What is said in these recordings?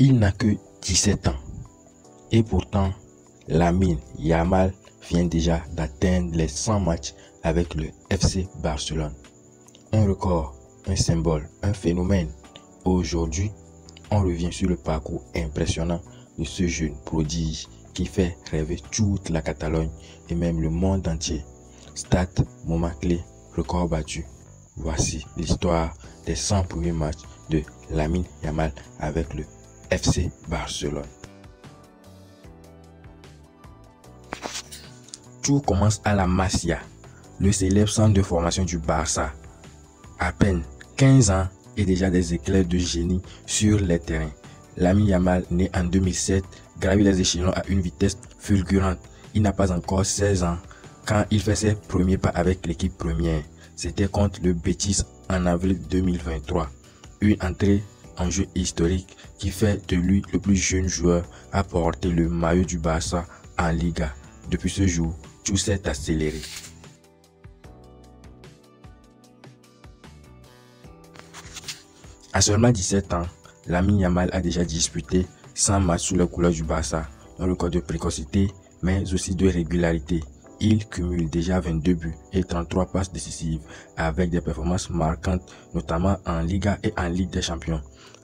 Il n'a que 17 ans. Et pourtant, Lamine Yamal vient déjà d'atteindre les 100 matchs avec le FC Barcelone. Un record, un symbole, un phénomène. Aujourd'hui, on revient sur le parcours impressionnant de ce jeune prodige qui fait rêver toute la Catalogne et même le monde entier. Stade, moment clé, record battu. Voici l'histoire des 100 premiers matchs de Lamine Yamal avec le FC Barcelone. Tout commence à la Masia, le célèbre centre de formation du Barça. À peine 15 ans et déjà des éclairs de génie sur les terrains. Lamine Yamal, né en 2007, gravit les échelons à une vitesse fulgurante. Il n'a pas encore 16 ans quand il fait ses premiers pas avec l'équipe première. C'était contre le Betis en avril 2023. Une entrée en jeu historique qui fait de lui le plus jeune joueur à porter le maillot du Barça en Liga. Depuis ce jour, tout s'est accéléré. À seulement 17 ans, Lamine Yamal a déjà disputé 100 matchs sous les couleurs du Barça, un record de précocité mais aussi de régularité. Il cumule déjà 22 buts et 33 passes décisives avec des performances marquantes, notamment en Liga et en Ligue des Champions.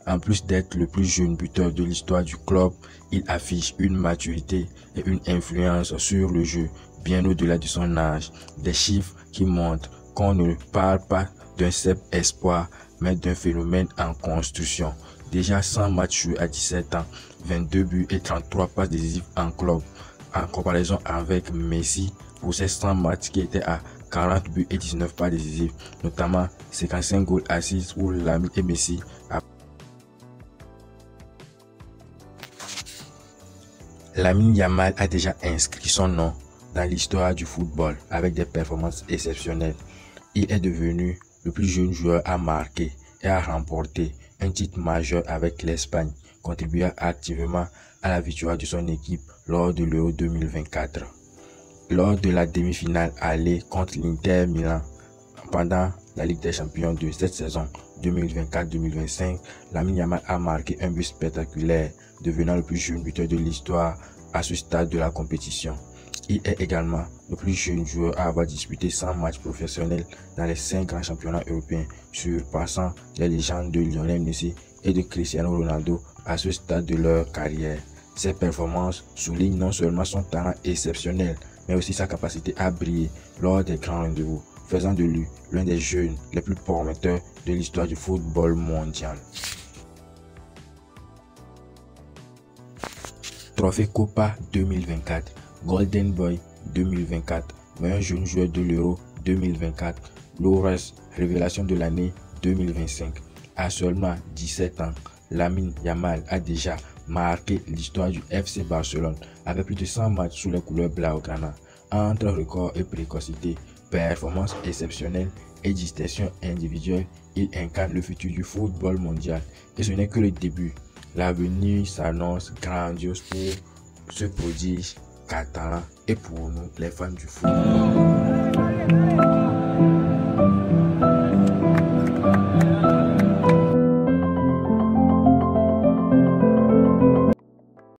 En plus d'être le plus jeune buteur de l'histoire du club, il affiche une maturité et une influence sur le jeu bien au-delà de son âge. Des chiffres qui montrent qu'on ne parle pas d'un simple espoir, mais d'un phénomène en construction. Déjà 100 matchs joués à 17 ans, 22 buts et 33 passes décisives en club. En comparaison avec Messi pour ses 100 matchs qui étaient à 40 buts et 19 passes décisives, notamment 55 goals assists pour Lamine et Messi. Lamine Yamal a déjà inscrit son nom dans l'histoire du football avec des performances exceptionnelles. Il est devenu le plus jeune joueur à marquer et à remporter un titre majeur avec l'Espagne, contribuant activement à la victoire de son équipe lors de l'Euro 2024. Lors de la demi-finale aller contre l'Inter Milan pendant la Ligue des Champions de cette saison 2024-2025, Lamine Yamal a marqué un but spectaculaire, devenant le plus jeune buteur de l'histoire à ce stade de la compétition. Il est également le plus jeune joueur à avoir disputé 100 matchs professionnels dans les 5 grands championnats européens, surpassant les légendes de Lionel Messi et de Cristiano Ronaldo à ce stade de leur carrière. Ses performances soulignent non seulement son talent exceptionnel, mais aussi sa capacité à briller lors des grands rendez-vous, faisant de lui l'un des jeunes les plus prometteurs de l'histoire du football mondial. Trophée Copa 2024, Golden Boy 2024, meilleur jeune joueur de l'Euro 2024, Loures, révélation de l'année 2025. À seulement 17 ans, Lamine Yamal a déjà marqué l'histoire du FC Barcelone avec plus de 100 matchs sous les couleurs blaugrana. Entre record et précocité, performance exceptionnelle et distinction individuelle, il incarne le futur du football mondial. Et ce n'est que le début. L'avenir s'annonce grandiose pour ce prodige catalan et pour nous, les fans du football.